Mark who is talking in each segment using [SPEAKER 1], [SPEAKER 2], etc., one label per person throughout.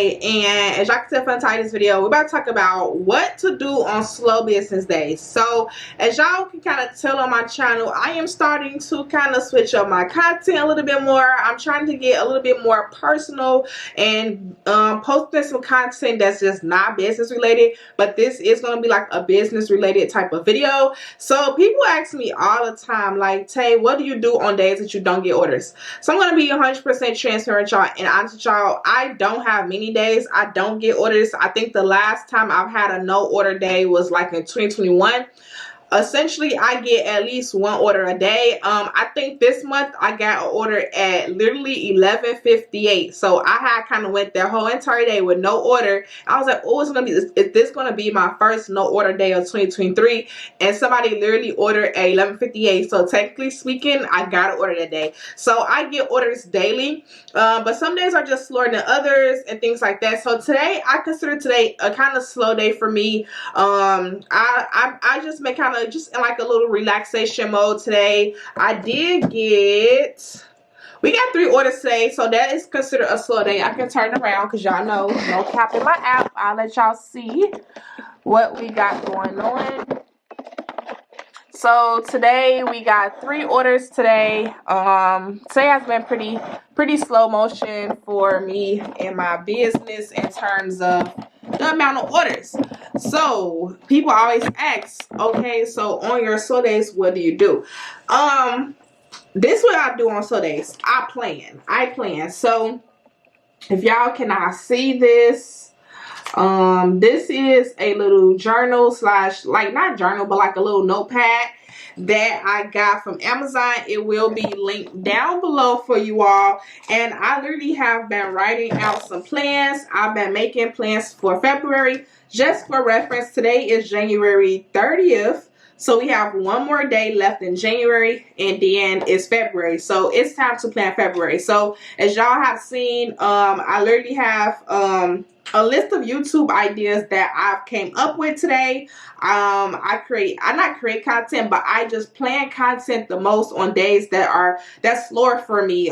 [SPEAKER 1] today, and as y'all can tell from the title of this video, we're about to talk about what to do on slow business days. So as y'all can kind of tell on my channel, I am starting to kind of switch up my content a little bit more. I'm trying to get a little bit more personal and posting some content that's just not business related, but this is going to be like a business related type of video. So people ask me all the time, like, Tay, what do you do on days that you don't get orders? So I'm going to be 100% transparent, y'all, and honest with y'all, I don't have many days I don't get orders. I think the last time I've had a no order day was like in 2021. Essentially, I get at least one order a day. I think this month I got an order at literally 11:58. So I had kind of went that whole entire day with no order. I was like, oh, is this gonna be my first no order day of 2023? And somebody literally ordered at 11:58. So technically speaking, I got an order that day. So I get orders daily, but some days are just slower than others and things like that. So today, I consider today a kind of slow day for me. I just make kind of just in like a little relaxation mode today. We got 3 orders today, so that is considered a slow day. I can turn around because y'all know no cap in my app. I'll let y'all see what we got going on. So today we got 3 orders today. Today has been pretty slow motion for me and my business in terms of the amount of orders. So people always ask, okay, so on your slow days, what do you do? This is what I do on slow days. I plan. So if y'all cannot see this, this is a little journal slash, like, not journal, but like a little notepad that I got from Amazon. It will be linked down below for you all, and I literally have been writing out some plans. I've been making plans for February. Just for reference, today is January 30th. So we have one more day left in January, and then it's February. So it's time to plan February. So as y'all have seen, I literally have a list of YouTube ideas that I've came up with today. I not create content, but I just plan content the most on days that's slower for me.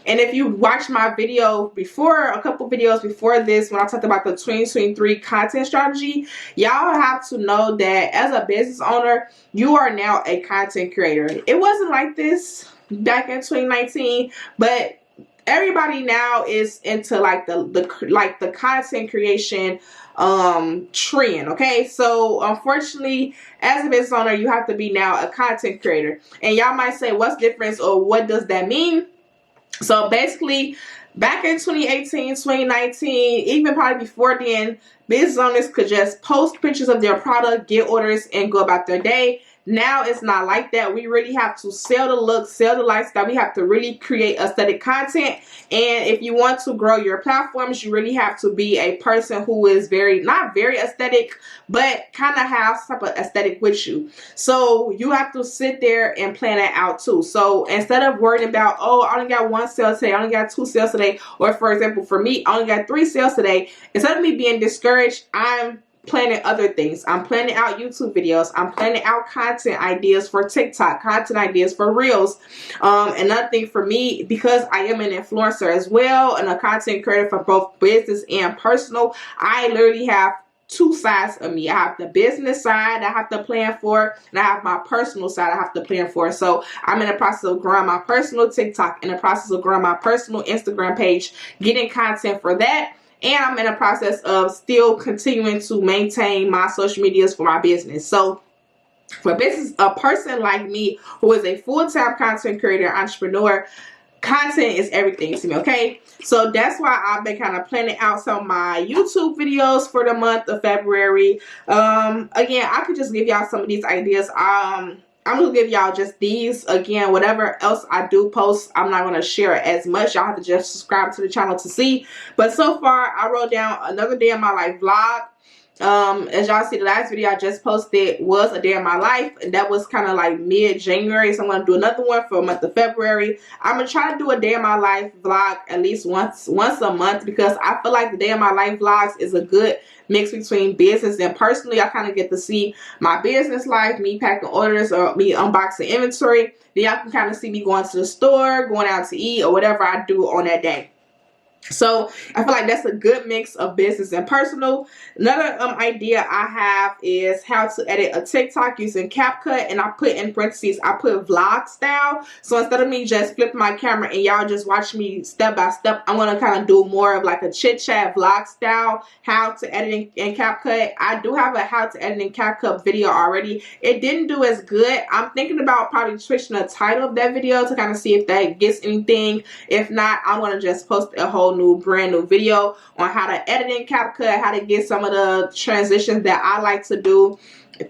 [SPEAKER 1] And if you watched my video before, a couple videos before this, when I talked about the 2023 content strategy, y'all have to know that as a business owner, you are now a content creator. It wasn't like this back in 2019, but everybody now is into like the content creation trend. Okay, so unfortunately, as a business owner, you have to be now a content creator. And y'all might say, what's the difference, or what does that mean? So basically, back in 2018, 2019, even probably before then, business owners could just post pictures of their product, get orders, and go about their day. Now it's not like that. We really have to sell the look, sell the lifestyle. We have to really create aesthetic content. And if you want to grow your platforms, you really have to be a person who is not very aesthetic, but kind of have some type of aesthetic with you. So you have to sit there and plan it out too. So instead of worrying about, oh, I only got 1 sale today, I only got 2 sales today, or for example, for me, I only got 3 sales today, instead of me being discouraged, I'm planning other things. I'm planning out YouTube videos. I'm planning out content ideas for TikTok, content ideas for Reels. Another thing for me, because I am an influencer as well and a content creator for both business and personal, I literally have 2 sides of me. I have the business side I have to plan for, and I have my personal side I have to plan for. So I'm in the process of growing my personal TikTok, in the process of growing my personal Instagram page, getting content for that. And I'm in a process of still continuing to maintain my social medias for my business. So for a person like me who is a full-time content creator, entrepreneur, content is everything to me, okay? So that's why I've been kind of planning out some of my YouTube videos for the month of February. Again, I could just give y'all some of these ideas. I'm going to give y'all just these. Again, whatever else I do post, I'm not going to share it as much. Y'all have to just subscribe to the channel to see. But so far, I wrote down another day in my life vlog. As y'all see, the last video I just posted was a day in my life, and that was kind of like mid-January. So I'm going to do another one for the month of February. I'm going to try to do a day in my life vlog at least once a month, because I feel like the day in my life vlogs is a good mix between business and personally. I kind of get to see my business life, me packing orders or me unboxing inventory. Then y'all can kind of see me going to the store, going out to eat, or whatever I do on that day. So I feel like that's a good mix of business and personal. Another idea I have is how to edit a TikTok using CapCut, and I put in parentheses, I put vlog style. So instead of me just flipping my camera and y'all just watch me step by step, I'm gonna kind of do more of like a chit chat vlog style, how to edit in CapCut. I do have a how to edit in CapCut video already. It didn't do as good. I'm thinking about probably switching the title of that video to kind of see if that gets anything. If not, I'm gonna just post a whole brand new video on how to edit in CapCut, how to get some of the transitions that I like to do,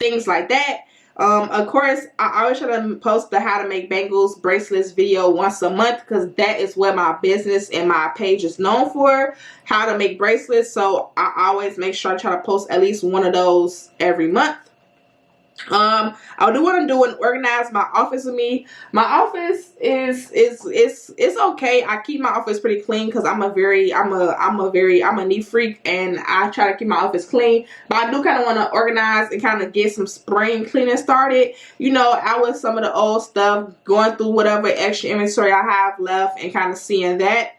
[SPEAKER 1] things like that. Of course, I always try to post the how to make bangles bracelets video once a month, because that is what my business and my page is known for, how to make bracelets. So I always make sure I try to post at least one of those every month. I do want to do and organize my office with me. My office is okay. I keep my office pretty clean because I'm a neat freak, and I try to keep my office clean. But I do kind of want to organize and kind of get some spring cleaning started. You know, out with some of the old stuff, going through whatever extra inventory I have left and kind of seeing that.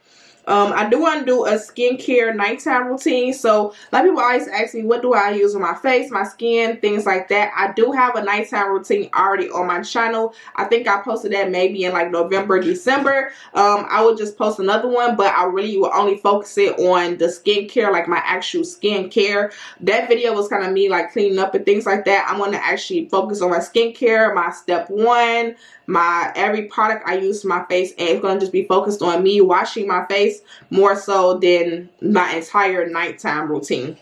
[SPEAKER 1] I do want to do a skincare nighttime routine. So a lot of people always ask me, what do I use on my face, my skin, things like that. I do have a nighttime routine already on my channel. I think I posted that maybe in like November, December. I would just post another one, but I really will only focus it on the skincare, like my actual skincare. That video was kind of me like cleaning up and things like that. I'm going to actually focus on my skincare, my step one, my every product I use for my face, and it's going to just be focused on me washing my face more so than my entire nighttime routine.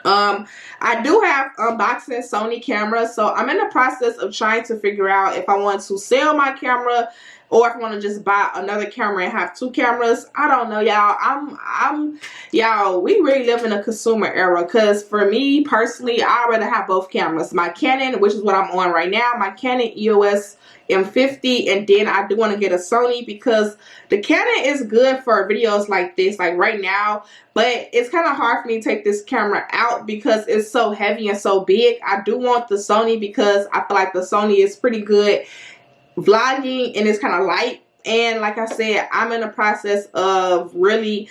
[SPEAKER 1] I do have unboxing Sony cameras, so I'm in the process of trying to figure out if I want to sell my camera or if I want to just buy another camera and have two cameras. I don't know, y'all. Y'all, we really live in a consumer era, because for me personally, I'd rather have both cameras. My Canon, which is what I'm on right now, my Canon EOS M50, and then I do want to get a Sony, because the Canon is good for videos like this, like right now, but it's kind of hard for me to take this camera out because it's so heavy and so big. I do want the Sony because I feel like the Sony is pretty good vlogging and it's kind of light. And like I said, I'm in the process of really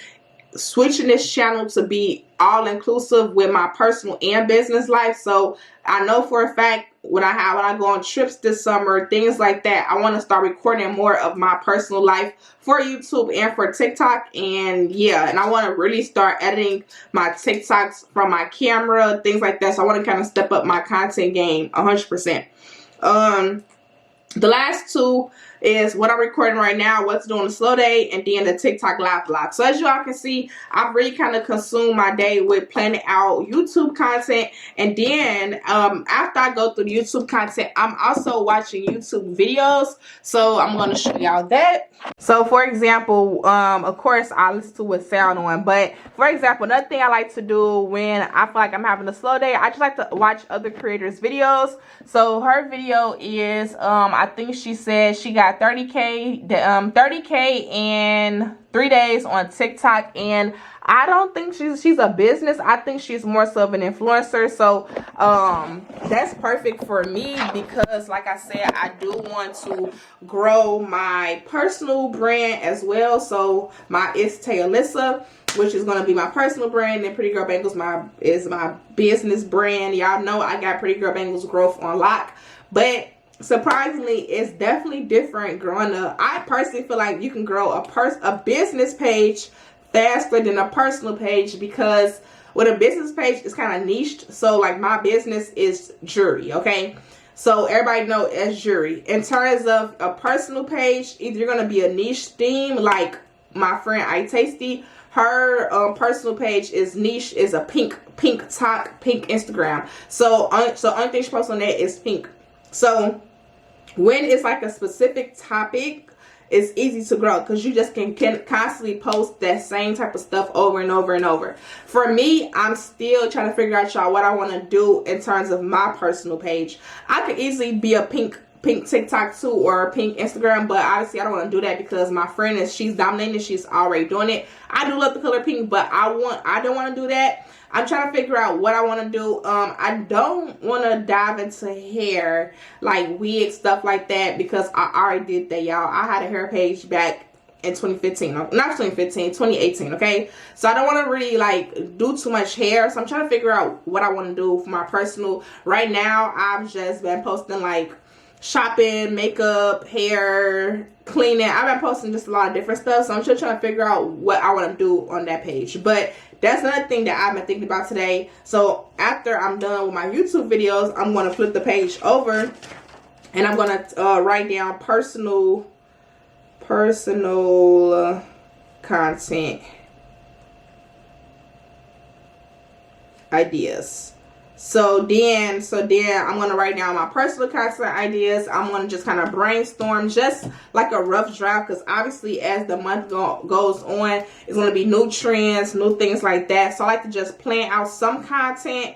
[SPEAKER 1] switching this channel to be all inclusive with my personal and business life. So I know for a fact when I go on trips this summer, things like that, I want to start recording more of my personal life for YouTube and for TikTok. And yeah, and I want to really start editing my TikToks from my camera, things like that. So I want to kind of step up my content game 100%. The last two is what I'm recording right now, what's doing a slow day, and then the TikTok live vlog. So as you all can see, I've really kind of consumed my day with planning out YouTube content. And then after I go through the YouTube content, I'm also watching YouTube videos. So I'm going to show y'all that. So for example, of course I listen to with sound on, but for example, another thing I like to do when I feel like I'm having a slow day, I just like to watch other creators' videos. So her video is I think she said she got 30K in 3 days on TikTok, and I don't think she's a business. I think she's more so of an influencer. So that's perfect for me because like I said, I do want to grow my personal brand as well. So it's ALYSSA, which is going to be my personal brand, and Pretty Girl Bangles is my business brand. Y'all know I got Pretty Girl Bangles growth on lock, but surprisingly, it's definitely different growing up. I personally feel like you can grow a business page faster than a personal page, because with a business page, it's kind of niched. So like my business is jewelry, okay? So everybody know as jewelry. In terms of a personal page, either you're going to be a niche theme, like my friend I Tasty. Her personal page is niche, is a pink top, pink Instagram. So only thing she posts on that is pink. So when it's like a specific topic, it's easy to grow because you just can constantly post that same type of stuff over and over and over. For me, I'm still trying to figure out, y'all, what I want to do in terms of my personal page. I could easily be a pink TikTok too, or a pink Instagram, but obviously I don't want to do that because my friend she's dominating, she's already doing it. I do love the color pink, but I don't want to do that. I'm trying to figure out what I want to do. I don't want to dive into hair, like wig, stuff like that, because I already did that, y'all. I had a hair page back in 2015, not 2015, 2018, okay? So I don't want to really like do too much hair, so I'm trying to figure out what I want to do for my personal. Right now I've just been posting like shopping, makeup, hair, cleaning. I've been posting just a lot of different stuff, so I'm just trying to figure out what I want to do on that page. But that's another thing that I've been thinking about today. So after I'm done with my YouTube videos, I'm going to flip the page over and I'm going to write down personal content ideas. So then I'm going to write down my personal content ideas. I'm going to just kind of brainstorm just like a rough draft, because obviously as the month goes on, it's going to be new trends, new things like that. So I like to just plan out some content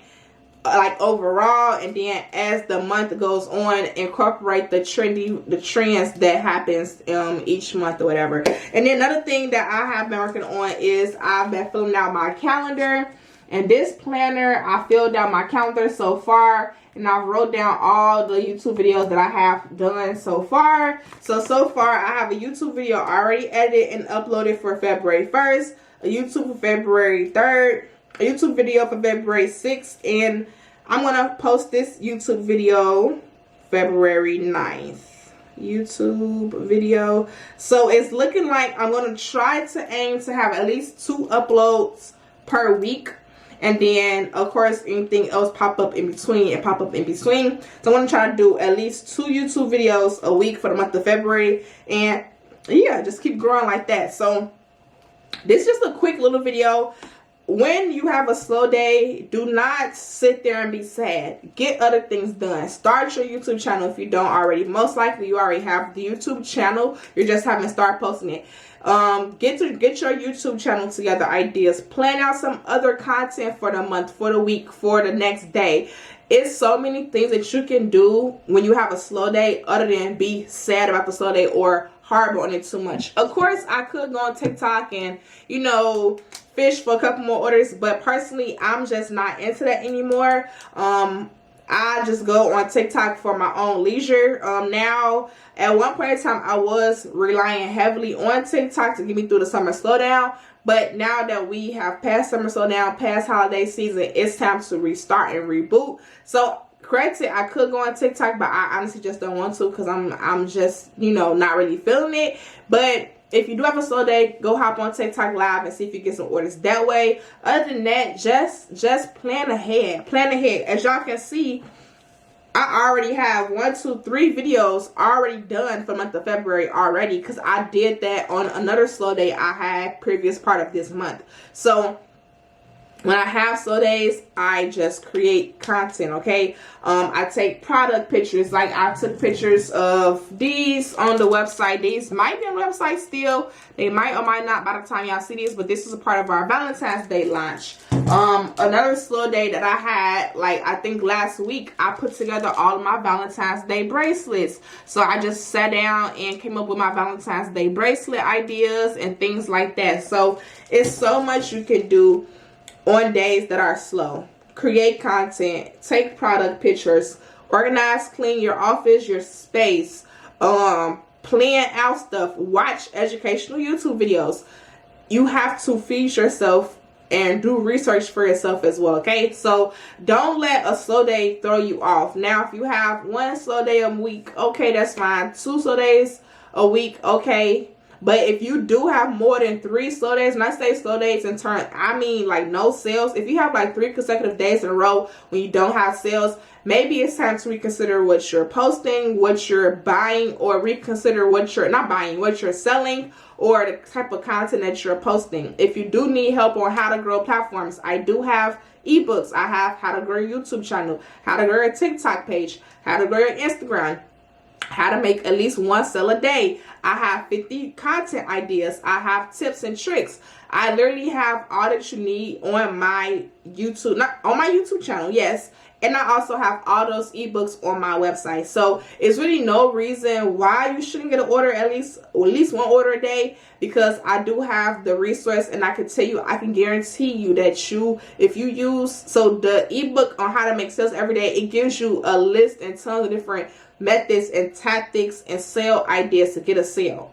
[SPEAKER 1] like overall, and then as the month goes on, incorporate the trends that happens each month or whatever. And then another thing that I have been working on is I've been filling out my calendar. And this planner, I filled out my calendar so far, and I've wrote down all the YouTube videos that I have done so far. So far I have a YouTube video already edited and uploaded for February 1st, a YouTube for February 3rd, a YouTube video for February 6th, and I'm going to post this YouTube video February 9th. YouTube video. So it's looking like I'm going to try to aim to have at least 2 uploads per week. And then, of course, anything else pop up in between and pop up in between. So I'm going to try to do at least 2 YouTube videos a week for the month of February. And yeah, just keep growing like that. So this is just a quick little video. When you have a slow day, do not sit there and be sad. Get other things done. Start your YouTube channel if you don't already. Most likely you already have the YouTube channel. You just haven't started posting it. Get your YouTube channel together, ideas. Plan out some other content for the month, for the week, for the next day. It's so many things that you can do when you have a slow day other than be sad about the slow day or harbor on it too much. Of course, I could go on TikTok and, you know, fish for a couple more orders, but personally, I'm just not into that anymore. I just go on TikTok for my own leisure. Now, at one point in time, I was relying heavily on TikTok to get me through the summer slowdown. But now that we have passed summer slowdown, past holiday season, it's time to restart and reboot. So, granted, I could go on TikTok, but I honestly just don't want to, because I'm just, you know, not really feeling it. But if you do have a slow day, go hop on TikTok Live and see if you get some orders that way. Other than that, just plan ahead. Plan ahead. As y'all can see, I already have 1, 2, 3 videos already done for the month of February already, because I did that on another slow day I had previous part of this month. So when I have slow days, I just create content, okay? I take product pictures. Like, I took pictures of these on the website. These might be on the website still. They might or might not by the time y'all see these, but this is a part of our Valentine's Day launch. Another slow day that I had, like, I think last week, I put together all of my Valentine's Day bracelets. So I just sat down and came up with my Valentine's Day bracelet ideas and things like that. So it's so much you can do on days that are slow. Create content, take product pictures, organize, clean your office, your space, plan out stuff, watch educational YouTube videos. You have to feed yourself and do research for yourself as well, okay? So don't let a slow day throw you off. Now, if you have 1 slow day a week, okay, that's fine. 2 slow days a week, okay. But if you do have more than 3 slow days, and I say slow days in turn, I mean like no sales. If you have like 3 consecutive days in a row when you don't have sales, maybe it's time to reconsider what you're posting, what you're buying, or reconsider what you're not buying, what you're selling, or the type of content that you're posting. If you do need help on how to grow platforms, I do have ebooks. I have how to grow your YouTube channel, how to grow your TikTok page, how to grow your Instagram, how to make at least 1 sale a day. I have 50 content ideas. I have tips and tricks. I literally have all that you need on my YouTube, not on my YouTube channel, yes. And I also have all those ebooks on my website. So it's really no reason why you shouldn't get an order, at least 1 order a day, because I do have the resource, and I can tell you, I can guarantee you that if you use, so the ebook on how to make sales every day, it gives you a list and tons of different methods and tactics and sale ideas to get a sale.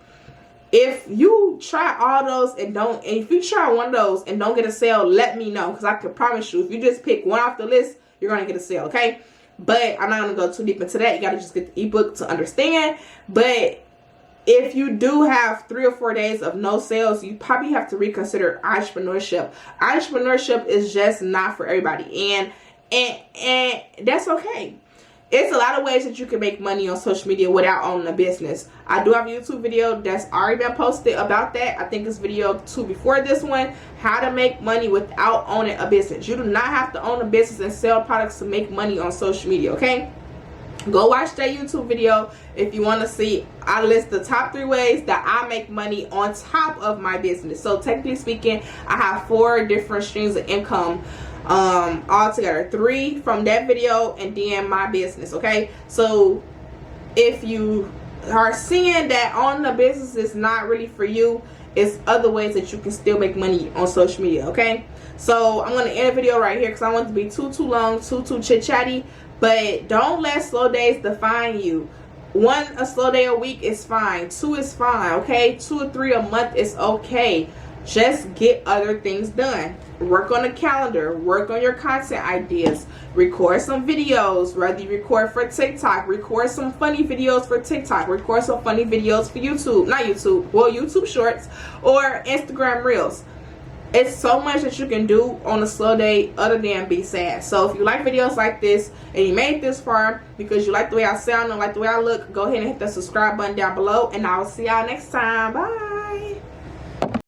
[SPEAKER 1] if you try all those and if you try one of those and don't get a sale, let me know, because I can promise you, if you just pick one off the list, you're gonna get a sale, okay? But I'm not gonna go too deep into that. You gotta just get the ebook to understand. But if you do have 3 or 4 days of no sales, you probably have to reconsider entrepreneurship. Entrepreneurship is just not for everybody, and that's okay. It's a lot of ways that you can make money on social media without owning a business. I do have a YouTube video that's already been posted about that. I think it's video 2 before this one. How to make money without owning a business. You do not have to own a business and sell products to make money on social media, okay? Go watch that YouTube video if you want to see. I list the top 3 ways that I make money on top of my business. So technically speaking, I have 4 different streams of income altogether. 3 from that video and then my business, okay? So if you are seeing that owning a business is not really for you, it's other ways that you can still make money on social media, okay? So I'm going to end the video right here because I want it to be too long, too chit-chatty. But don't let slow days define you. 1 a slow day a week is fine. 2 is fine, okay? 2 or 3 a month is okay. Just get other things done. Work on a calendar. Work on your content ideas. Record some videos. Whether you record for TikTok, record some funny videos for TikTok. Record some funny videos for YouTube. Not YouTube. Well, YouTube Shorts or Instagram Reels. It's so much that you can do on a slow day other than be sad. So if you like videos like this and you made it this far because you like the way I sound and like the way I look, go ahead and hit the subscribe button down below. And I'll see y'all next time. Bye.